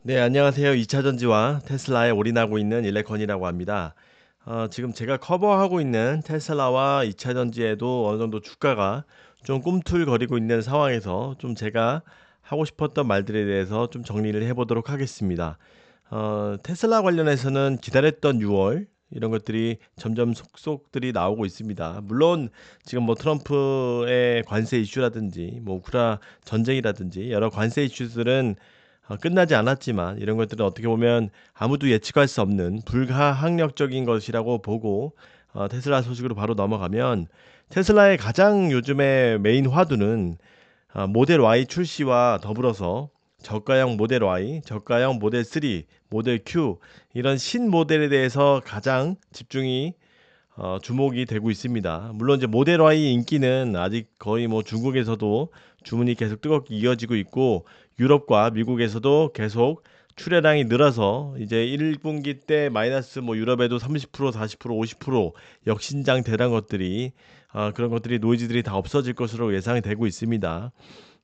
네, 안녕하세요. 2차 전지와 테슬라에 올인하고 있는 일레컨이라고 합니다. 지금 제가 커버하고 있는 테슬라와 2차 전지에도 어느 정도 주가가 좀 꿈틀거리고 있는 상황에서 좀 제가 하고 싶었던 말들에 대해서 좀 정리를 해보도록 하겠습니다. 테슬라 관련해서는 기다렸던 6월 이런 것들이 점점 속속들이 나오고 있습니다. 물론 지금 뭐 트럼프의 관세 이슈라든지 뭐 우크라 전쟁이라든지 여러 관세 이슈들은 끝나지 않았지만 이런 것들은 어떻게 보면 아무도 예측할 수 없는 불가항력적인 것이라고 보고 테슬라 소식으로 바로 넘어가면 테슬라의 가장 요즘에 메인 화두는 모델 Y 출시와 더불어서 저가형 모델 Y, 저가형 모델 3, 모델 Q 이런 신 모델에 대해서 가장 집중이 주목이 되고 있습니다. 물론 이제 모델 Y 인기는 아직 거의 뭐 중국에서도 주문이 계속 뜨겁게 이어지고 있고 유럽과 미국에서도 계속 출하량이 늘어서 이제 1분기 때 마이너스 뭐 유럽에도 30%, 40%, 50% 역신장 대란 것들이 그런 것들이 노이즈들이 다 없어질 것으로 예상이 되고 있습니다.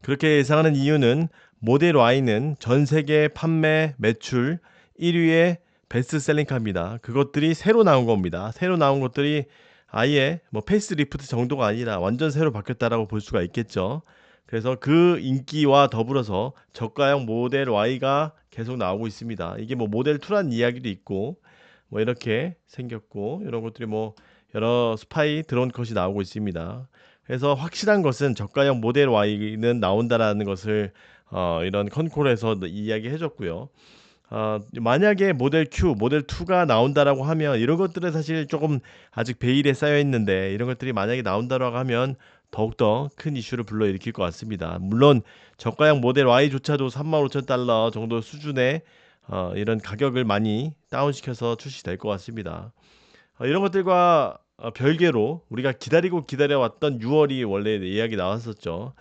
그렇게 예상하는 이유는 모델 Y는 전 세계 판매 매출 1위의 베스트셀링카입니다. 그것들이 새로 나온 겁니다. 새로 나온 것들이 아예 뭐 페이스리프트 정도가 아니라 완전 새로 바뀌었다라고 볼 수가 있겠죠. 그래서 그 인기와 더불어서 저가형 모델 Y가 계속 나오고 있습니다. 이게 뭐 모델 2란 이야기도 있고 뭐 이렇게 생겼고 이런 것들이 뭐 여러 스파이 드론 컷이 나오고 있습니다. 그래서 확실한 것은 저가형 모델 Y는 나온다라는 것을 이런 컨콜에서 이야기해 줬고요. 만약에 모델 Q, 모델 2가 나온다라고 하면 이런 것들은 사실 조금 아직 베일에 쌓여 있는데 이런 것들이 만약에 나온다라고 하면 더욱더 큰 이슈를 불러일으킬 것 같습니다. 물론 저가형 모델 Y조차도 35,000달러 정도 수준의 이런 가격을 많이 다운시켜서 출시될 것 같습니다. 이런 것들과 별개로 우리가 기다리고 기다려왔던 6월이 원래 이야기 나왔었죠.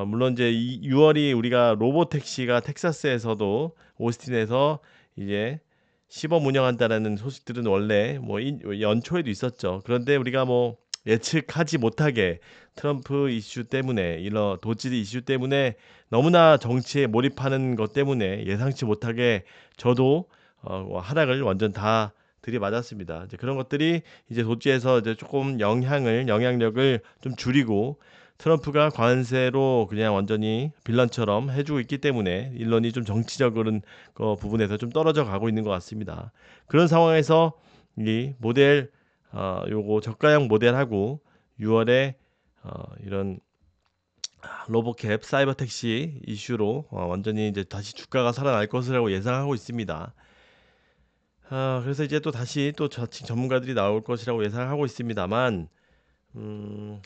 물론 이제 이 6월이 우리가 로보택시가 텍사스에서도 오스틴에서 이제 시범 운영한다라는 소식들은 원래 뭐 연초에도 있었죠. 그런데 우리가 뭐 예측하지 못하게 트럼프 이슈 때문에 이런 도지 이슈 때문에 너무나 정치에 몰입하는 것 때문에 예상치 못하게 저도 하락을 완전 다 들이맞았습니다. 이제 그런 것들이 이제 도지에서 이제 조금 영향력을 좀 줄이고 트럼프가 관세로 그냥 완전히 빌런처럼 해주고 있기 때문에 일론이 좀 정치적인 부분에서 좀 떨어져 가고 있는 것 같습니다. 그런 상황에서 이 모델 요거 저가형 모델하고 6월에 이런 로보캡 사이버 택시 이슈로 완전히 이제 다시 주가가 살아날 것이라고 예상하고 있습니다. 그래서 이제 또 다시 또 자칭 전문가들이 나올 것이라고 예상하고 있습니다만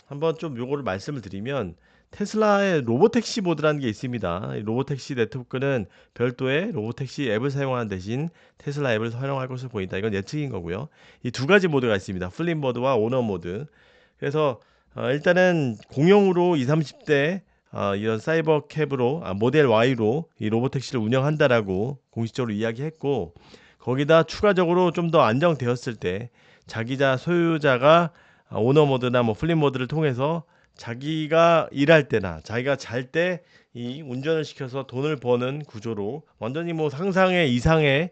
한번 좀 요거를 말씀을 드리면 테슬라의 로보택시 모드라는 게 있습니다. 이 로보택시 네트워크는 별도의 로보택시 앱을 사용하는 대신 테슬라 앱을 사용할 것으로 보인다. 이건 예측인 거고요. 이 두 가지 모드가 있습니다. 플립 모드와 오너 모드. 그래서 일단은 공용으로 20, 30대 이런 사이버 캡으로 모델 Y로 이 로보택시를 운영한다라고 공식적으로 이야기했고 거기다 추가적으로 좀 더 안정되었을 때 자기자 소유자가 오너 모드나 뭐 플립 모드를 통해서 자기가 일할 때나 자기가 잘 때 이 운전을 시켜서 돈을 버는 구조로 완전히 뭐 상상의 이상의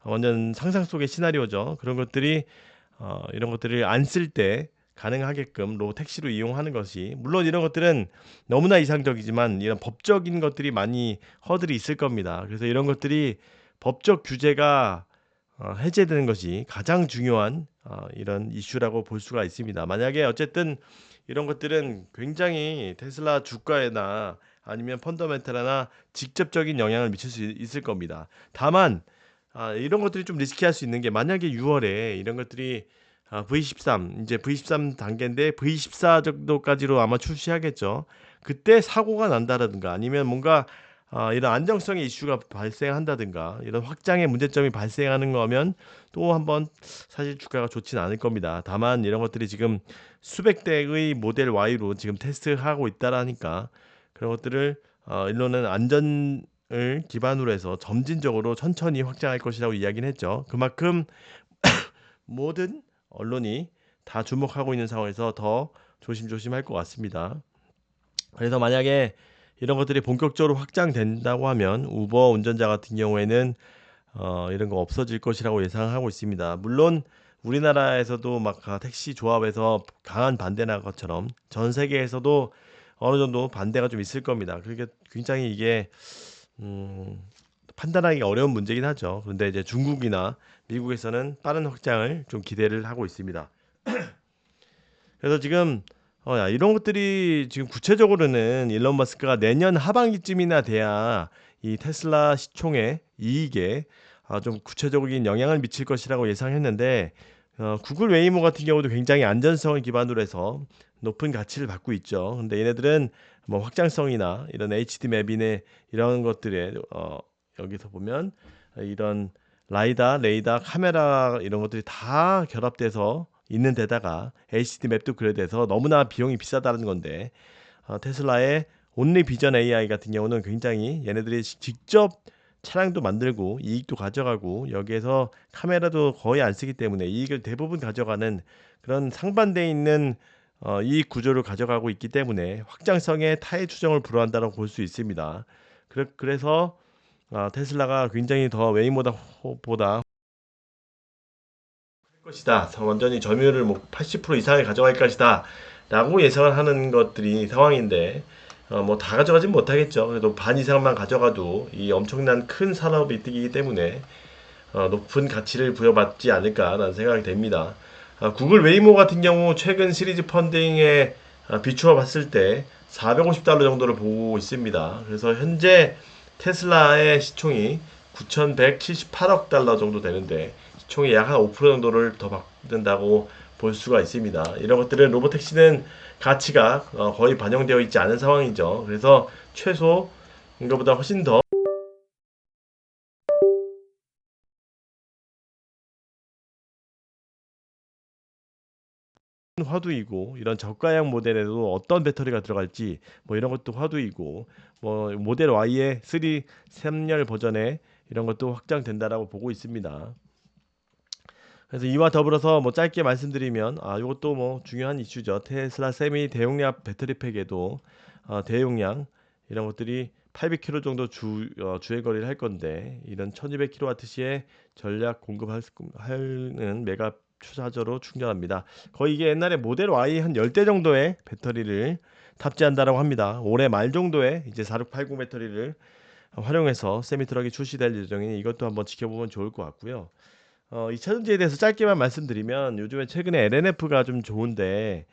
완전 상상 속의 시나리오죠. 그런 것들이 이런 것들을 안 쓸 때 가능하게끔 택시로 이용하는 것이 물론 이런 것들은 너무나 이상적이지만 이런 법적인 것들이 많이 허들이 있을 겁니다. 그래서 이런 것들이 법적 규제가 해제되는 것이 가장 중요한 이런 이슈라고 볼 수가 있습니다. 만약에 어쨌든 이런 것들은 굉장히 테슬라 주가에나 아니면 펀더멘탈이나 직접적인 영향을 미칠 수 있을 겁니다. 다만 이런 것들이 좀 리스키할 수 있는 게 만약에 6월에 이런 것들이 V13 이제 V13 단계인데 V14 정도까지로 아마 출시하겠죠. 그때 사고가 난다라든가 아니면 뭔가 이런 안정성의 이슈가 발생한다든가 이런 확장의 문제점이 발생하는 거면 또 한번 사실 주가가 좋지는 않을 겁니다. 다만 이런 것들이 지금 수백 대의 모델 Y로 지금 테스트하고 있다라니까 그런 것들을 일론은 안전을 기반으로 해서 점진적으로 천천히 확장할 것이라고 이야기는 했죠. 그만큼 모든 언론이 다 주목하고 있는 상황에서 더 조심조심할 것 같습니다. 그래서 만약에 이런 것들이 본격적으로 확장된다고 하면 우버 운전자 같은 경우에는 이런 거 없어질 것이라고 예상하고 있습니다. 물론 우리나라에서도 막 택시 조합에서 강한 반대나 것처럼 전 세계에서도 어느 정도 반대가 좀 있을 겁니다. 그게 굉장히 이게 음, 판단하기 어려운 문제긴 하죠. 그런데 이제 중국이나 미국에서는 빠른 확장을 좀 기대를 하고 있습니다. 그래서 지금 이런 것들이 지금 구체적으로는 일론 머스크가 내년 하반기쯤이나 돼야 이 테슬라 시총의 이익에 좀 구체적인 영향을 미칠 것이라고 예상했는데 구글 웨이모 같은 경우도 굉장히 안전성을 기반으로 해서 높은 가치를 받고 있죠. 근데 얘네들은 뭐 확장성이나 이런 HD 맵이나 이런 것들에 여기서 보면 이런 라이다, 레이다, 카메라 이런 것들이 다 결합돼서 있는 데다가 HD 맵도 그래 돼서 너무나 비용이 비싸다는 건데 테슬라의 온리 비전 AI 같은 경우는 굉장히 얘네들이 직접 차량도 만들고 이익도 가져가고 여기에서 카메라도 거의 안 쓰기 때문에 이익을 대부분 가져가는 그런 상반되어 있는 이익 구조를 가져가고 있기 때문에 확장성에 타의 추정을 불허한다고 볼 수 있습니다. 그래서 테슬라가 굉장히 더 웨이모보다 것이다. 완전히 점유율을 뭐 80% 이상을 가져갈 것이다. 라고 예상을 하는 것들이 상황인데 뭐 다 가져가진 못하겠죠. 그래도 반 이상만 가져가도 이 엄청난 큰 산업이 뜨기 때문에 높은 가치를 부여받지 않을까라는 생각이 됩니다. 구글 웨이모 같은 경우 최근 시리즈 펀딩에 비추어 봤을 때 450달러 정도를 보고 있습니다. 그래서 현재 테슬라의 시총이 9,178억 달러 정도 되는데 시총이 약 한 5% 정도를 더 받는다고 볼 수가 있습니다. 이런 것들은 로보택시는 가치가 거의 반영되어 있지 않은 상황이죠. 그래서 최소 이거보다 훨씬 더 화두이고 이런 저가형 모델에도 어떤 배터리가 들어갈지 뭐 이런 것도 화두이고 뭐 모델 Y의 3열 버전에 이런 것도 확장된다라고 보고 있습니다. 그래서 이와 더불어서 뭐 짧게 말씀드리면 이것도 뭐 중요한 이슈죠. 테슬라 세미 대용량 배터리팩에도 대용량 이런 것들이 800km 정도 주행 거리를 할 건데 이런 1200kWh의 전략 공급하는 메가 추사저로 충전합니다. 거의 이게 옛날에 모델 Y 한 10대 정도의 배터리를 탑재한다라고 합니다. 올해 말 정도에 이제 4680 배터리를 활용해서 세미 트럭이 출시될 예정이니 이것도 한번 지켜보면 좋을 것 같고요. 2차 전지에 대해서 짧게만 말씀드리면 요즘에 최근에 LNF가 좀 좋은데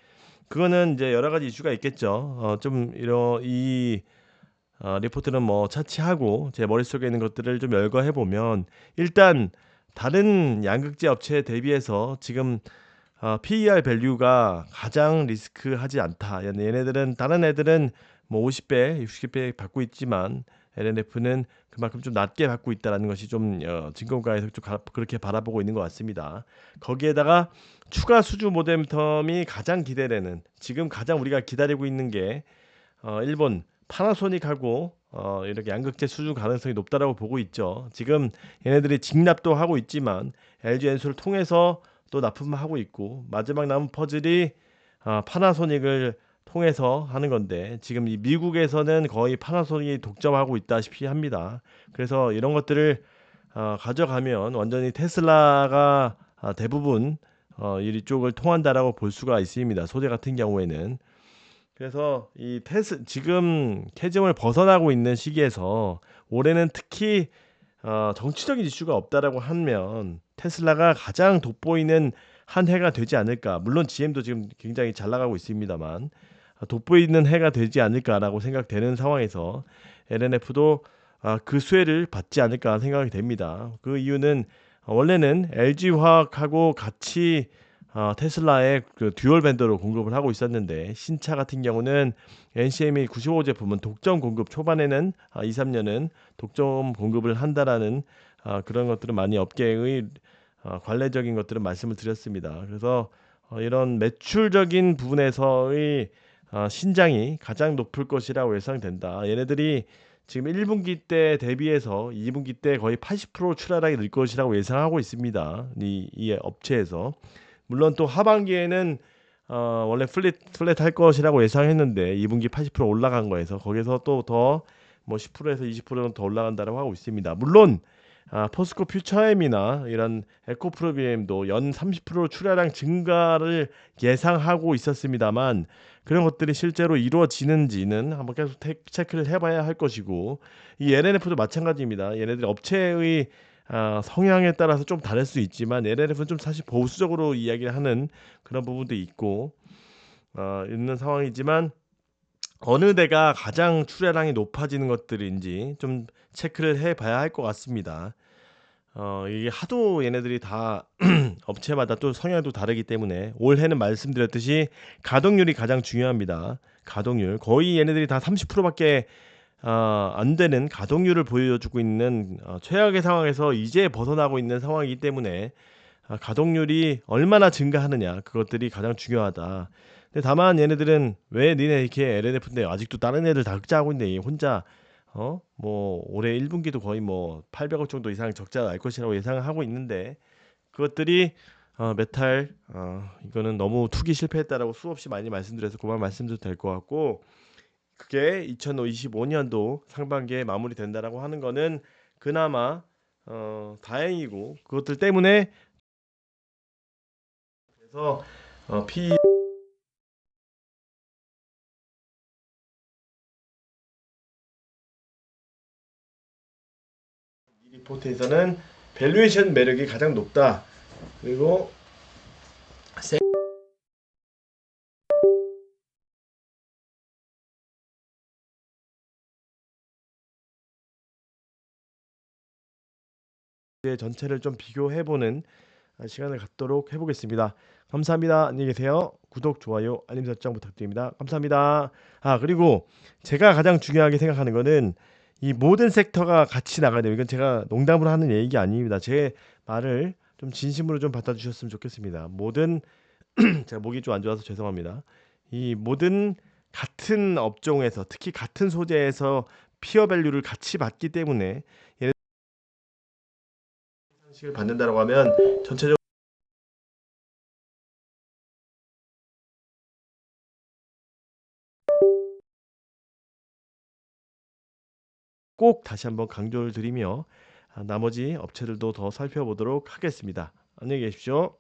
그거는 이제 여러 가지 이슈가 있겠죠. 좀 이런 이 리포트는 뭐 차치하고 제 머릿속에 있는 것들을 좀 열거해 보면 일단 다른 양극재 업체에 대비해서 지금 PER 밸류가 가장 리스크하지 않다. 얘네들은 다른 애들은 뭐 50배, 60배 받고 있지만 LNF는 그만큼 좀 낮게 받고 있다는 것이 좀 증권가에서 좀 그렇게 바라보고 있는 것 같습니다. 거기에다가 추가 수주 모뎀텀이 가장 기대되는 지금 가장 우리가 기다리고 있는 게 일본 파나소닉하고 이렇게 양극재 수주 가능성이 높다라고 보고 있죠. 지금 얘네들이 직납도 하고 있지만 LG 엔솔을 통해서 또 납품하고 있고 마지막 남은 퍼즐이 파나소닉을 통해서 하는 건데 지금 이 미국에서는 거의 파나소닉이 독점하고 있다시피 합니다. 그래서 이런 것들을 가져가면 완전히 테슬라가 대부분 이쪽을 통한다라고 볼 수가 있습니다. 소재 같은 경우에는 그래서 이 지금 캐즘을 벗어나고 있는 시기에서 올해는 특히 정치적인 이슈가 없다라고 하면 테슬라가 가장 돋보이는 한 해가 되지 않을까. 물론 GM도 지금 굉장히 잘 나가고 있습니다만 돋보이는 해가 되지 않을까라고 생각되는 상황에서 LNF도 그 수혜를 받지 않을까 생각이 됩니다. 그 이유는 원래는 LG화학하고 같이 테슬라의 그 듀얼 밴더로 공급을 하고 있었는데 신차 같은 경우는 NCME 95 제품은 독점 공급 초반에는 2, 3년은 독점 공급을 한다라는 그런 것들은 많이 업계의 관례적인 것들은 말씀을 드렸습니다. 그래서 이런 매출적인 부분에서의 신장이 가장 높을 것이라고 예상된다. 얘네들이 지금 1분기 때 대비해서 2분기 때 거의 80% 출하량이 늘 것이라고 예상하고 있습니다. 이 업체에서. 물론 또 하반기에는 원래 플랫 할 것이라고 예상했는데 2분기 80% 올라간 거에서 거기서 또 더 뭐 10%에서 20%는 더 올라간다고 하고 있습니다. 물론 포스코 퓨처엠이나 이런 에코프로비엠도 연 30% 출하량 증가를 예상하고 있었습니다만 그런 것들이 실제로 이루어지는지는 한번 계속 체크를 해봐야 할 것이고 이 LNF도 마찬가지입니다. 얘네들이 업체의 성향에 따라서 좀 다를 수 있지만 LNF는 좀 사실 보수적으로 이야기를 하는 그런 부분도 있고 있는 상황이지만 어느 데가 가장 출하량이 높아지는 것들인지 좀 체크를 해봐야 할 것 같습니다. 이게 하도 얘네들이 다 업체마다 또 성향도 다르기 때문에 올해는 말씀드렸듯이 가동률이 가장 중요합니다. 가동률 거의 얘네들이 다 30%밖에 안 되는 가동률을 보여주고 있는 최악의 상황에서 이제 벗어나고 있는 상황이기 때문에 가동률이 얼마나 증가하느냐 그것들이 가장 중요하다. 근데 다만 얘네들은 왜 니네 이렇게 LNF인데 아직도 다른 애들 다 흑자하고 있네. 혼자 뭐 올해 1분기도 거의 뭐 800억 정도 이상 적자 날 것이라고 예상을 하고 있는데 그것들이 메탈 이거는 너무 투기 실패했다라고 수없이 많이 말씀드려서 그만 말씀드려도 될 것 같고 그게 2025년도 상반기에 마무리된다라고 하는 거는 그나마 다행이고 그것들 때문에 그래서 P 리포트에서는 밸류에이션 매력이 가장 높다. 그리고 세 전체를 좀 비교해보는 시간을 갖도록 해보겠습니다. 감사합니다. 안녕히 계세요. 구독, 좋아요, 알림 설정 부탁드립니다. 감사합니다. 그리고 제가 가장 중요하게 생각하는 거는 이 모든 섹터가 같이 나가야 돼요. 이건 제가 농담으로 하는 얘기 아닙니다. 제 말을 좀 진심으로 좀 받아주셨으면 좋겠습니다. 모든 제가 목이 좀 안 좋아서 죄송합니다. 이 모든 같은 업종에서 특히 같은 소재에서 피어 밸류를 같이 받기 때문에 얘네 상식을 받는다라고 하면 전체적으로 꼭 다시 한번 강조를 드리며 나머지 업체들도 더 살펴보도록 하겠습니다. 안녕히 계십시오.